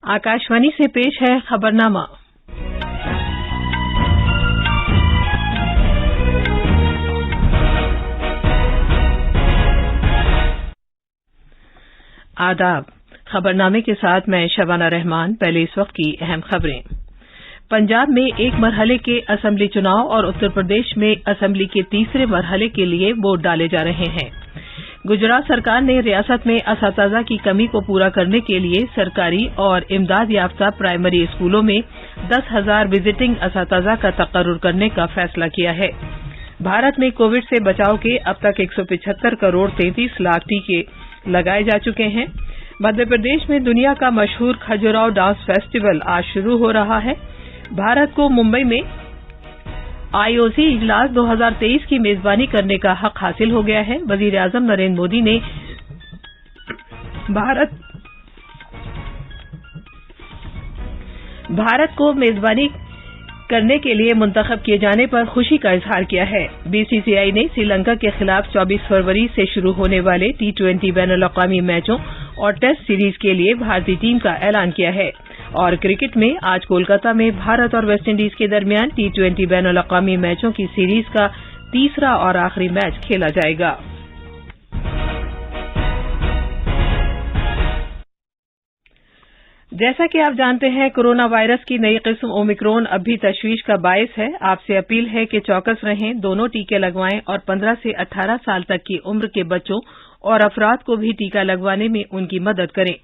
आकाशवाणी से पेश है खबरनामा। आदाब। खबरनामे के साथ मैं शबाना रहमान। पहले इस वक्त की अहम खबरें। पंजाब में एक मरहले के असेंबली चुनाव और उत्तर प्रदेश में असेंबली के तीसरे मरहले के लिए वोट डाले जा रहे हैं। गुजरात सरकार ने रियासत में असातिज़ा की कमी को पूरा करने के लिए सरकारी और इमदाद याफ्ता प्राइमरी स्कूलों में 10,000 विजिटिंग असातिज़ा का तकर्रुर करने का फैसला किया है। भारत में कोविड से बचाव के अब तक 175 करोड़ 33 लाख टीके लगाए जा चुके हैं। मध्य प्रदेश में दुनिया का मशहूर खजुराहो डांस फेस्टिवल आज शुरू हो रहा है। भारत को मुंबई में आईओसी इजलास 2023 की मेजबानी करने का हक हासिल हो गया है। वजीर आजम नरेंद्र मोदी ने भारत को मेजबानी करने के लिए मुंतखब किए जाने पर खुशी का इजहार किया है। बीसीसीआई ने श्रीलंका के खिलाफ 24 फरवरी से शुरू होने वाले T20 बैनुल-अक़वामी मैचों और टेस्ट सीरीज के लिए भारतीय टीम का ऐलान किया है। और क्रिकेट में आज कोलकाता में भारत और वेस्टइंडीज के दरमियान T20 बैनुल-अक़वामी मैचों की सीरीज का तीसरा और आखिरी मैच खेला जाएगा। जैसा कि आप जानते हैं, कोरोना वायरस की नई किस्म ओमिक्रॉन अब भी तशवीश का बायस है। आपसे अपील है कि चौकस रहें, दोनों टीके लगवाएं और 15 से 18 साल तक की उम्र के बच्चों और अफराद को भी टीका लगवाने में उनकी मदद करें।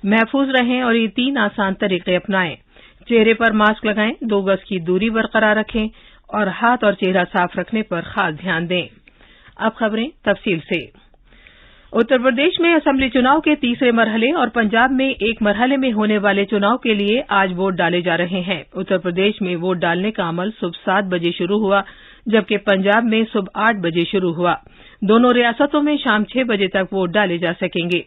महफूज रहें और ये 3 आसान तरीके अपनाएं। चेहरे पर मास्क लगाएं, 2 गज की दूरी बरकरार रखें और हाथ और चेहरा साफ रखने पर खास ध्यान दें। अब खबरें तफसील से। उत्तर प्रदेश में असेंबली चुनाव के तीसरे मरहले और पंजाब में एक मरहले में होने वाले चुनाव के लिए आज वोट डाले जा रहे हैं। उत्तर प्रदेश में वोट डालने का अमल सुबह 7 बजे शुरू हुआ, जबकि पंजाब में सुबह 8 बजे शुरू हुआ। दोनों रियासतों में शाम 6 बजे तक वोट डाले जा सकेंगे।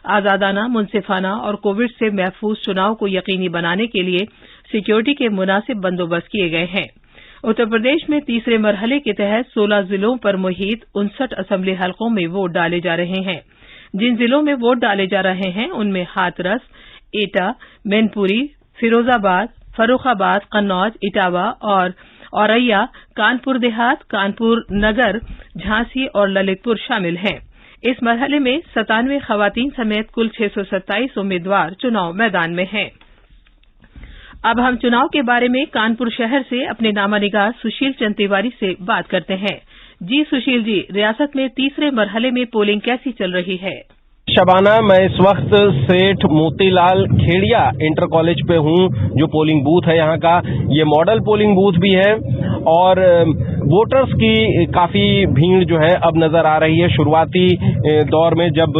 आजादाना, मुंसिफाना और कोविड से महफूज चुनाव को यकीनी बनाने के लिए सिक्योरिटी के मुनासिब बंदोबस्त किए गए हैं। उत्तर प्रदेश में तीसरे मरहले के तहत 16 जिलों पर मुहित 59 असेंबली हलकों में वोट डाले जा रहे हैं। जिन जिलों में वोट डाले जा रहे हैं उनमें हाथरस, एटा, मैनपुरी, फिरोजाबाद, फर्रुखाबाद, कन्नौज, इटावा और औरैया, कानपुर देहात, कानपुर नगर, झांसी और ललितपुर शामिल हैं। इस मरहले में 97 खवातीन समेत कुल 627 उम्मीदवार चुनाव मैदान में हैं। अब हम चुनाव के बारे में कानपुर शहर से अपने नामानिगार सुशील चंद तिवारी से बात करते हैं। जी सुशील जी, रियासत में तीसरे मरहले में पोलिंग कैसी चल रही है? शबाना, मैं इस वक्त सेठ मोतीलाल खेड़िया इंटर कॉलेज पे हूँ, जो पोलिंग बूथ है यहाँ का। ये मॉडल पोलिंग बूथ भी है और वोटर्स की काफी भीड़ जो है अब नजर आ रही है। शुरुआती दौर में जब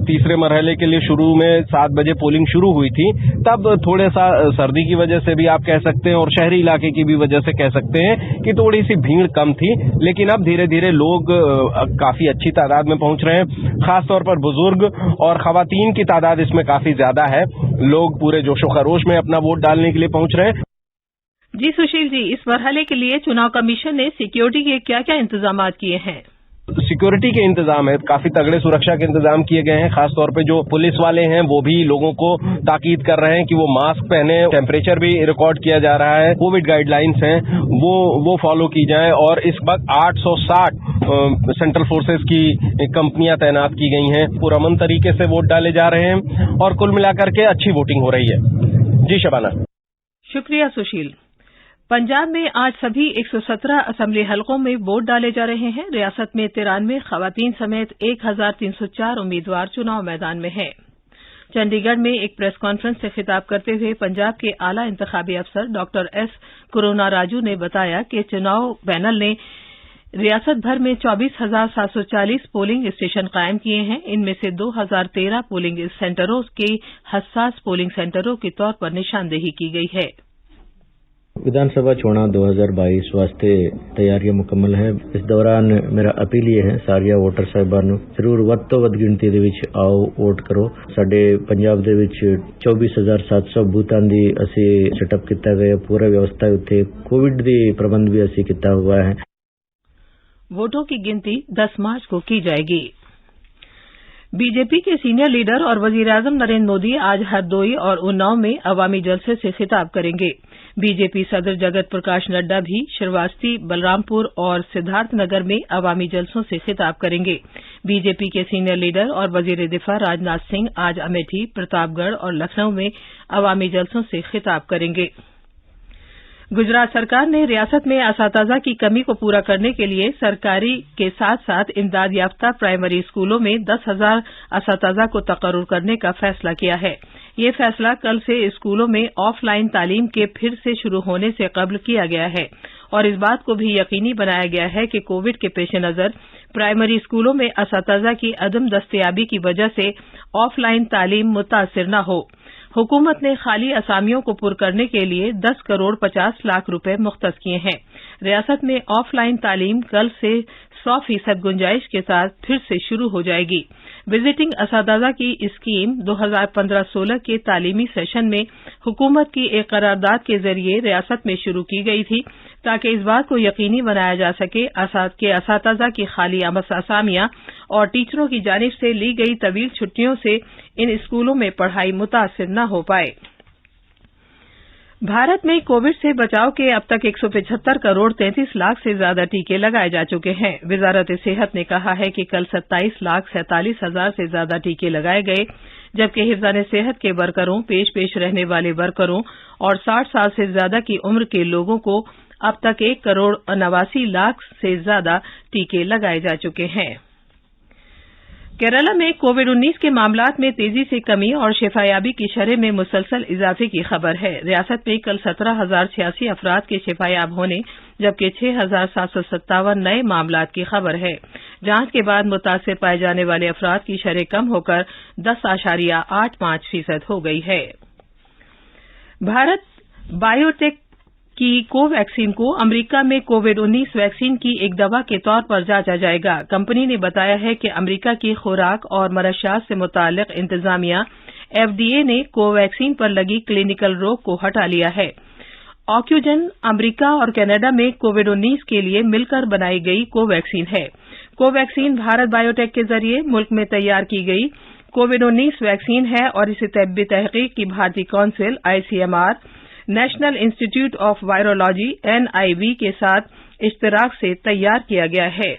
तीसरे मरहले के लिए शुरू में 7 बजे पोलिंग शुरू हुई थी, तब थोड़े सा सर्दी की वजह से भी आप कह सकते हैं और शहरी इलाके की भी वजह से कह सकते हैं कि थोड़ी सी भीड़ कम थी। लेकिन अब धीरे धीरे लोग काफी अच्छी तादाद में पहुंच रहे हैं। खासतौर पर बुजुर्ग और खवातीन की तादाद इसमें काफी ज्यादा है। लोग पूरे जोशो खरोश में अपना वोट डालने के लिए पहुंच रहे हैं। जी सुशील जी, इस मरहले के लिए चुनाव कमीशन ने सिक्योरिटी के क्या क्या इंतजाम किए हैं? सिक्योरिटी के इंतजाम है, काफी तगड़े सुरक्षा के इंतजाम किए गए हैं। खासतौर पे जो पुलिस वाले हैं वो भी लोगों को ताकीद कर रहे हैं कि वो मास्क पहने। टेम्परेचर भी रिकॉर्ड किया जा रहा है। कोविड गाइडलाइंस हैं वो फॉलो की जाए। और इस वक्त 860 सेंट्रल फोर्सेस की कंपनियां तैनात की गई हैं। पुरअमन तरीके से वोट डाले जा रहे हैं और कुल मिलाकर के अच्छी वोटिंग हो रही है। जी शबाना। शुक्रिया सुशील। पंजाब में आज सभी 117 असेंबली हलकों में वोट डाले जा रहे हैं। रियासत में 93 खवातीन समेत 1304 उम्मीदवार चुनाव मैदान में हैं। चंडीगढ़ में एक प्रेस कॉन्फ्रेंस से खिताब करते हुए पंजाब के आला इंतखाबी अफसर डॉक्टर एस करुणा राजू ने बताया कि चुनाव पैनल ने रियासत भर में 24,740 पोलिंग स्टेशन कायम किए हैं। इनमें से 2013 पोलिंग सेंटरों के हसास पोलिंग सेंटरों के तौर पर निशानदेही की गई है। विधानसभा चुनाव 2022 वास्ते तैयारियां मुकम्मल है। इस दौरान मेरा अपील ये है ਸਾਰੀਆਂ ਵੋਟਰ ਸਾਹਿਬਾਂ ਨੂੰ ਜ਼ਰੂਰ ਵੱਧ ਤੋਂ ਵੱਧ ਗਿਣਤੀ ਦੇ ਵਿੱਚ ਆਓ, ਵੋਟ ਕਰੋ। ਸਾਡੇ ਪੰਜਾਬ ਦੇ ਵਿੱਚ 24,700 ਬੂਥਾਂ ਦੀ ਅਸੀਂ ਸੈਟਅਪ ਕੀਤਾ ਗਿਆ। ਪੂਰਾ ਵਿਵਸਥਾ ਉੱਤੇ ਕੋਵਿਡ ਦੀ ਪ੍ਰਬੰਧ ਵੀ ਅਸੀਂ ਕੀਤਾ हुआ है। वोटों की गिनती 10 मार्च को की जाएगी। बीजेपी के सीनियर लीडर और वजीर-ए-आजम नरेंद्र मोदी आज हरदोई और उन्नाव में अवामी जलसे से खिताब करेंगे। बीजेपी सदर जगत प्रकाश नड्डा भी श्रावस्ती, बलरामपुर और सिद्धार्थनगर में अवामी जलसों से खिताब करेंगे। बीजेपी के सीनियर लीडर और वजीर दिफा राजनाथ सिंह आज अमेठी, प्रतापगढ़ और लखनऊ में अवामी जलसों से खिताब करेंगे। गुजरात सरकार ने रियासत में असातिज़ा की कमी को पूरा करने के लिए सरकारी के साथ साथ इमदाद याफ्ता प्राइमरी स्कूलों में 10,000 असातिज़ा को तकर्रुर करने का फैसला किया है। ये फैसला कल से स्कूलों में ऑफलाइन तालीम के फिर से शुरू होने से कबल किया गया है और इस बात को भी यकीनी बनाया गया है कि कोविड के पेश नजर प्राइमरी स्कूलों में असातिज़ा की अदम दस्तयाबी की वजह से ऑफलाइन तालीम मुतासिर न हो। हुकूमत ने खाली असामियों को पुर करने के लिए 10 करोड़ 50 लाख रुपए मुख्तस किए हैं। रियासत में ऑफलाइन तालीम कल से 100% गुंजाइश के साथ फिर से शुरू हो जाएगी। विजिटिंग असातिज़ा की स्कीम 2015-16 के तालीमी सेशन में हुकूमत की एक करारदाद के जरिए रियासत में शुरू की गई थी ताकि इस बात को यकीनी बनाया जा सके कि असातिज़ा की खाली असामियां और टीचरों की जानिब से ली गई तवील छुट्टियों से इन स्कूलों में पढ़ाई मुतासिर न हो पाए। भारत में कोविड से बचाव के अब तक 175 करोड़ 33 लाख से ज्यादा टीके लगाए जा चुके हैं। वजारत-ए-सेहत ने कहा है कि कल 27 लाख 47 हजार से ज्यादा टीके लगाए गए, जबकि हिफ्ज़ान-ए-सेहत के वर्करों, पेश रहने वाले वर्करों और 60 साल से ज्यादा की उम्र के लोगों को अब तक 1 करोड़ 89 लाख से ज्यादा टीके लगाए जा चुके हैं। केरला में कोविड-19 के मामलात में तेजी से कमी और शिफायाबी की शरह में मुसलसल इजाफे की खबर है। रियासत में कल 17,086 अफराद के शिफायाब होने जबकि 6,757 नए मामलात की खबर है। जांच के बाद मुतासिर पाए जाने वाले अफराद की शरह कम होकर 10.85% हो गई है। भारत बायोटेक की कोवैक्सीन को अमरीका में कोविड-19 वैक्सीन की एक दवा के तौर पर जांचा जाएगा। कंपनी ने बताया है कि अमरीका की खुराक और मरशात से मुतालिक इंतजामिया FDA ने कोवैक्सीन पर लगी क्लिनिकल रोक को हटा लिया है। ऑक्यूजन अमरीका और कनाडा में कोविड-19 के लिए मिलकर बनाई गई कोवैक्सीन है। कोवैक्सीन भारत बायोटेक के जरिए मुल्क में तैयार की गई कोविड-19 वैक्सीन है और इसे तब्बी तहकीक की भारतीय council ICMR, national institute of virology NIV के साथ इश्तराक से तैयार किया गया है।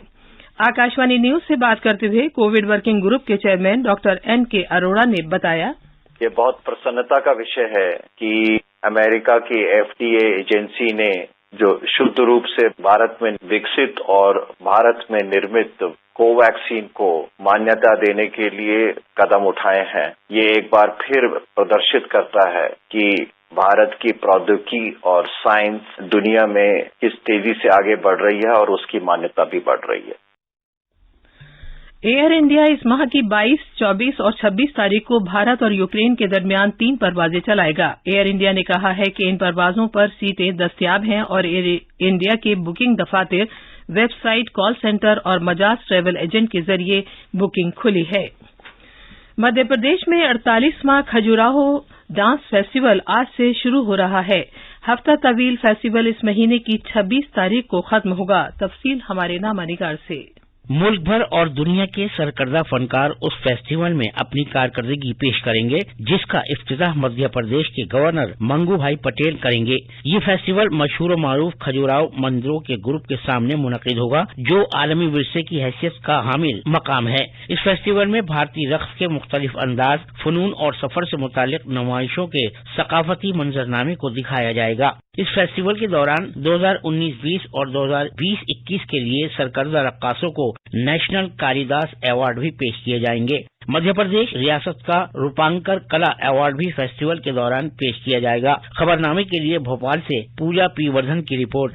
आकाशवाणी न्यूज से बात करते हुए कोविड वर्किंग ग्रुप के चेयरमैन डॉक्टर N.K. अरोड़ा ने बताया, ये बहुत प्रसन्नता का विषय है कि अमेरिका की FDA एजेंसी ने जो शुद्ध रूप से भारत में विकसित और भारत में निर्मित कोवैक्सीन को मान्यता देने के लिए कदम उठाए हैं। ये एक बार फिर प्रदर्शित करता है कि भारत की प्रौद्योगिकी और साइंस दुनिया में किस तेजी से आगे बढ़ रही है और उसकी मान्यता भी बढ़ रही है। एयर इंडिया इस माह की 22, 24 और 26 तारीख को भारत और यूक्रेन के दरमियान 3 परवाजें चलाएगा। एयर इंडिया ने कहा है कि इन परवाजों पर सीटें दस्तयाब हैं और एयर इंडिया के बुकिंग दफातर, वेबसाइट, कॉल सेंटर और मजाज ट्रैवल एजेंट के जरिए बुकिंग खुली है। मध्य प्रदेश में 48वां खजुराहो डांस फेस्टिवल आज से शुरू हो रहा है। हफ्ता तवील फेस्टिवल इस महीने की 26 तारीख को खत्म होगा। तफसील हमारे नामानिगार से। मुल्क भर और दुनिया के सरकर्दा फनकार उस फेस्टिवल में अपनी कारकर्दगी पेश करेंगे, जिसका इफ्तिताह मध्य प्रदेश के गवर्नर मंगू भाई पटेल करेंगे। ये फेस्टिवल मशहूर और मारूफ खजुराहो मंदिरों के ग्रुप के सामने मुनक़िद होगा, जो आलमी विरसे की हैसियत का हामिल मकाम है। इस फेस्टिवल में भारतीय रक्स के मुख्तलिफ अंदाज, फनून और सफर से मुतालिक नुमाइशों के सकाफती मंजरनामे को दिखाया जाएगा। इस फेस्टिवल के दौरान 2019-20 और 2020-21 के लिए सरकर्दा रक्कासों को नेशनल कालिदास अवार्ड भी पेश किए जाएंगे। मध्य प्रदेश रियासत का रूपांकर कला अवार्ड भी फेस्टिवल के दौरान पेश किया जाएगा। खबरनामे के लिए भोपाल से पूजा पी वर्धन की रिपोर्ट।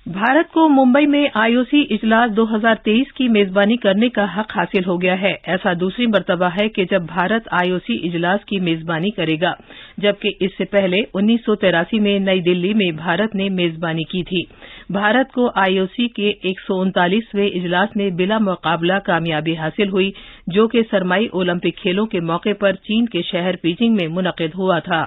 भारत को मुंबई में IOC इजलास 2023 की मेजबानी करने का हक हासिल हो गया है। ऐसा दूसरी मर्तबा है कि जब भारत IOC इजलास की मेजबानी करेगा, जबकि इससे पहले 1983 में नई दिल्ली में भारत ने मेजबानी की थी। भारत को IOC के 139वें इजलास में बिला मुकाबला कामयाबी हासिल हुई, जो कि सरमाई ओलंपिक खेलों के मौके पर चीन के शहर बीजिंग में मुनक़िद हुआ था।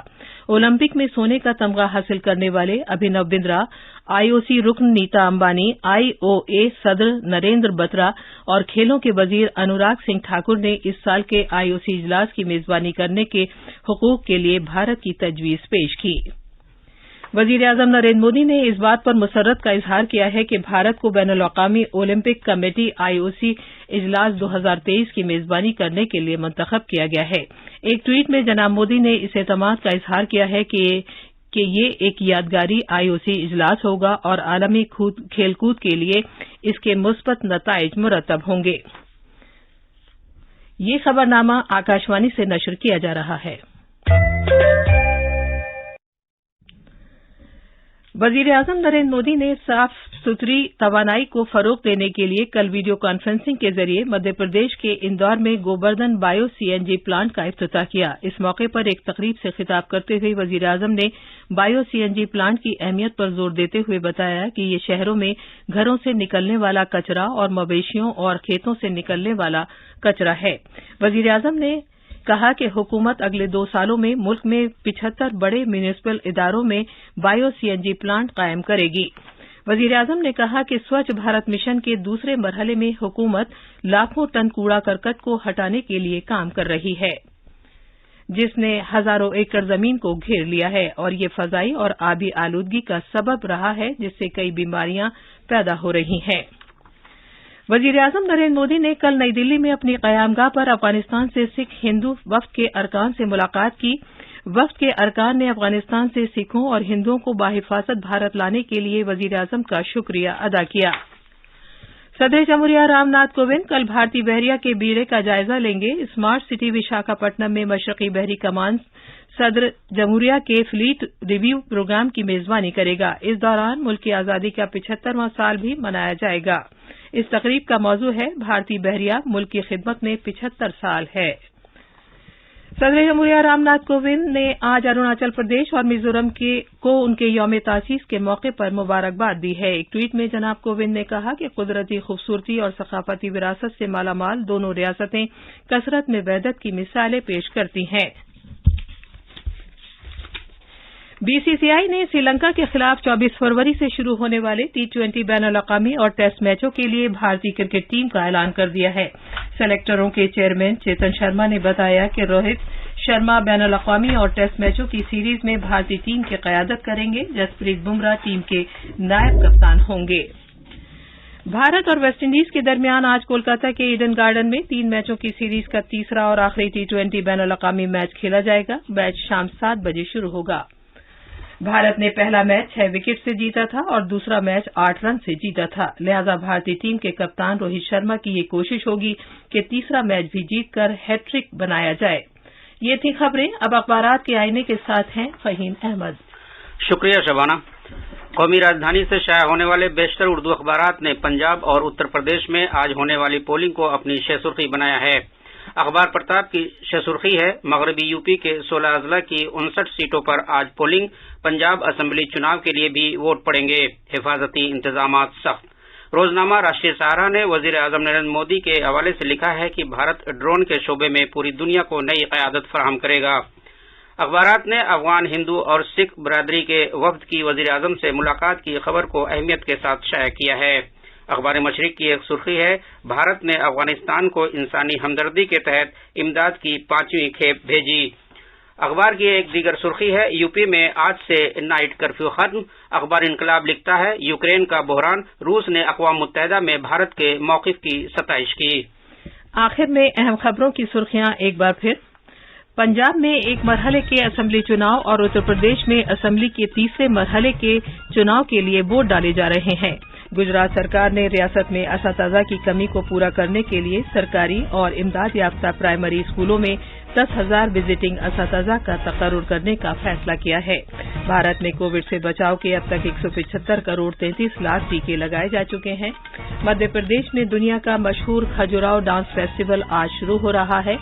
ओलंपिक में सोने का तमगा हासिल करने वाले अभिनव बिंद्रा, आईओसी रुकन नीता अंबानी, आईओए सदर नरेंद्र बत्रा और खेलों के वजीर अनुराग सिंह ठाकुर ने इस साल के आईओसी इजलास की मेजबानी करने के हुकूक के लिए भारत की तजवीज पेश की। वजीर-ए-आजम नरेंद्र मोदी ने इस बात पर मुसर्रत का इजहार किया है कि भारत को बैनुल-अक़वामी ओलंपिक कमेटी आईओसी इजलास 2023 की मेजबानी करने के लिए मुंतखब किया गया है। एक ट्वीट में जनाब मोदी ने इस एतमाद का इजहार किया है कि ये एक यादगारी आईओसी इजलास होगा और आलमी खेलकूद के लिए इसके मुस्बत नताइज मुरतब होंगे। ये खबरनामा आकाशवाणी से नशर किया जा रहा है। वजीर-ए-आजम नरेंद्र मोदी ने साफ सुथरी तवानाई को फरोग देने के लिए कल वीडियो कॉन्फ्रेंसिंग के जरिए मध्य प्रदेश के इंदौर में गोवर्धन बायो सीएनजी प्लांट का इफ्तिताह किया। इस मौके पर एक तकरीब से खिताब करते हुए वजीर-ए-आजम ने बायो सीएनजी प्लांट की अहमियत पर जोर देते हुए बताया कि ये शहरों में घरों से निकलने वाला कचरा और मवेशियों और खेतों से निकलने वाला कचरा है। वजीर-ए-आजम ने कहा कि हुकूमत अगले 2 सालों में मुल्क में 75 बड़े म्यूनिसिपल इदारों में बायो सीएनजी प्लांट कायम करेगी। वजीर-ए-आजम ने कहा कि स्वच्छ भारत मिशन के दूसरे मरहले में हुकूमत लाखों टन कूड़ा करकट को हटाने के लिए काम कर रही है, जिसने हजारों एकड़ जमीन को घेर लिया है और ये फजाई और आबी आलूदगी का सबब रहा है, जिससे कई बीमारियां पैदा हो रही हैं। वजीर-ए-आजम नरेंद्र मोदी ने कल नई दिल्ली में अपनी क़यामगाह पर अफगानिस्तान से सिख हिंदू वफ्द के अरकान से मुलाकात की। वफ्द के अरकान ने अफगानिस्तान से सिखों और हिंदुओं को बाहिफाजत भारत लाने के लिए वजीर-ए-आजम का शुक्रिया अदा किया। सदर जमहूरिया रामनाथ कोविंद कल भारतीय बहरिया के बीड़े का जायजा लेंगे। स्मार्ट सिटी विशाखापट्टनम में मशरकी बहरी कमान सदर जमहूरिया के फ्लीट रिव्यू प्रोग्राम की मेजबानी करेगा। इस दौरान मुल्क की आजादी का 75वां साल भी मनाया जाएगा। इस तकरीब का मौजू है भारतीय बहरिया मुल्क की खिदमत में 75 साल है। सदर जमहूरिया रामनाथ कोविंद ने आज अरुणाचल प्रदेश और मिजोरम को उनके यौम तासीस के मौके पर मुबारकबाद दी है। एक ट्वीट में जनाब कोविंद ने कहा कि कुदरती खूबसूरती और सकाफती विरासत से मालामाल दोनों रियासतें कसरत में वहदत की मिसालें पेश करती हैं। बीसीसीआई ने श्रीलंका के खिलाफ 24 फरवरी से शुरू होने वाले T20 बैनुल-अक़वामी और टेस्ट मैचों के लिए भारतीय क्रिकेट टीम का ऐलान कर दिया है। सेलेक्टरों के चेयरमैन चेतन शर्मा ने बताया कि रोहित शर्मा बैनुल-अक़वामी और टेस्ट मैचों की सीरीज में भारतीय टीम की क़यादत करेंगे। जसप्रीत बुमराह टीम के नायब कप्तान होंगे। भारत और वेस्टइंडीज के दरमियान आज कोलकाता के ईडन गार्डन में 3 मैचों की सीरीज का तीसरा और आखिरी T20 बैनुल-अक़वामी मैच खेला जाएगा। मैच शाम 7 बजे शुरू होगा। भारत ने पहला मैच 6 विकेट से जीता था और दूसरा मैच 8 रन से जीता था। लिहाजा भारतीय टीम के कप्तान रोहित शर्मा की ये कोशिश होगी कि तीसरा मैच भी जीतकर हैट्रिक बनाया जाए। ये थी खबरें। अब अखबारात के आईने के साथ हैं फहीम अहमद। शुक्रिया शबाना। कौमी राजधानी से शाया होने वाले बेशतर उर्दू अखबारात ने पंजाब और उत्तर प्रदेश में आज होने वाली पोलिंग को अपनी शहसुर्खी बनाया है। अखबार प्रताप की शहसुर्खी है, मगरबी यूपी के 16 अजला की 59 सीटों पर आज पोलिंग। पंजाब असेंबली चुनाव के लिए भी वोट पड़ेंगे। हिफाजती इंतजामात सख्त। रोजनामा राष्ट्रीय सहारा ने वजीर आजम नरेंद्र मोदी के हवाले से लिखा है कि भारत ड्रोन के शोबे में पूरी दुनिया को नई क़यादत फराहम करेगा। अखबारात ने अफगान हिंदू और सिख बरादरी के वफ्द की वजीर आजम से मुलाकात की खबर को अहमियत के साथ शाया किया है। अखबार मशरिक की एक सुर्खी है, भारत ने अफगानिस्तान को इंसानी हमदर्दी के तहत इमदाद की 5वीं खेप भेजी। अखबार की एक दीगर सुर्खी है, यूपी में आज से नाइट कर्फ्यू खत्म। अखबार इनकलाब लिखता है, यूक्रेन का बहरान, रूस ने अक़वाम मुत्तहिदा में भारत के मौक़िफ़ की सताइश की। आखिर में अहम खबरों की सुर्खियां एक बार फिर। पंजाब में एक मरहले के असेंबली चुनाव और उत्तर प्रदेश में असेंबली के तीसरे मरहले के चुनाव के लिए वोट डाले जा रहे हैं। गुजरात सरकार ने रियासत में असातिज़ा की कमी को पूरा करने के लिए सरकारी और इमदाद याफ्ता प्राइमरी स्कूलों में 10,000 विजिटिंग असातिज़ा का तकर्रुर करने का फैसला किया है। भारत में कोविड से बचाव के अब तक 175 करोड़ 33 लाख टीके लगाए जा चुके हैं। मध्य प्रदेश में दुनिया का मशहूर खजुराहो डांस फेस्टिवल आज शुरू हो रहा है।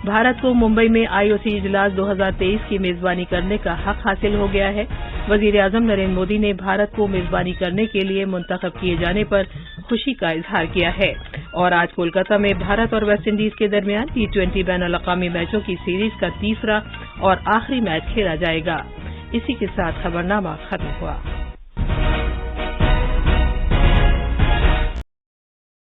भारत को मुंबई में आईओसी इजलास 2023 की मेजबानी करने का हक हासिल हो गया है। वजीर आजम नरेंद्र मोदी ने भारत को मेजबानी करने के लिए मुंतखब किए जाने पर खुशी का इजहार किया है। और आज कोलकाता में भारत और वेस्टइंडीज के दरमियान T20 बैनुल-अक़वामी मैचों की सीरीज का तीसरा और आखिरी मैच खेला जाएगा। इसी के साथ खबरनामा खत्म हुआ।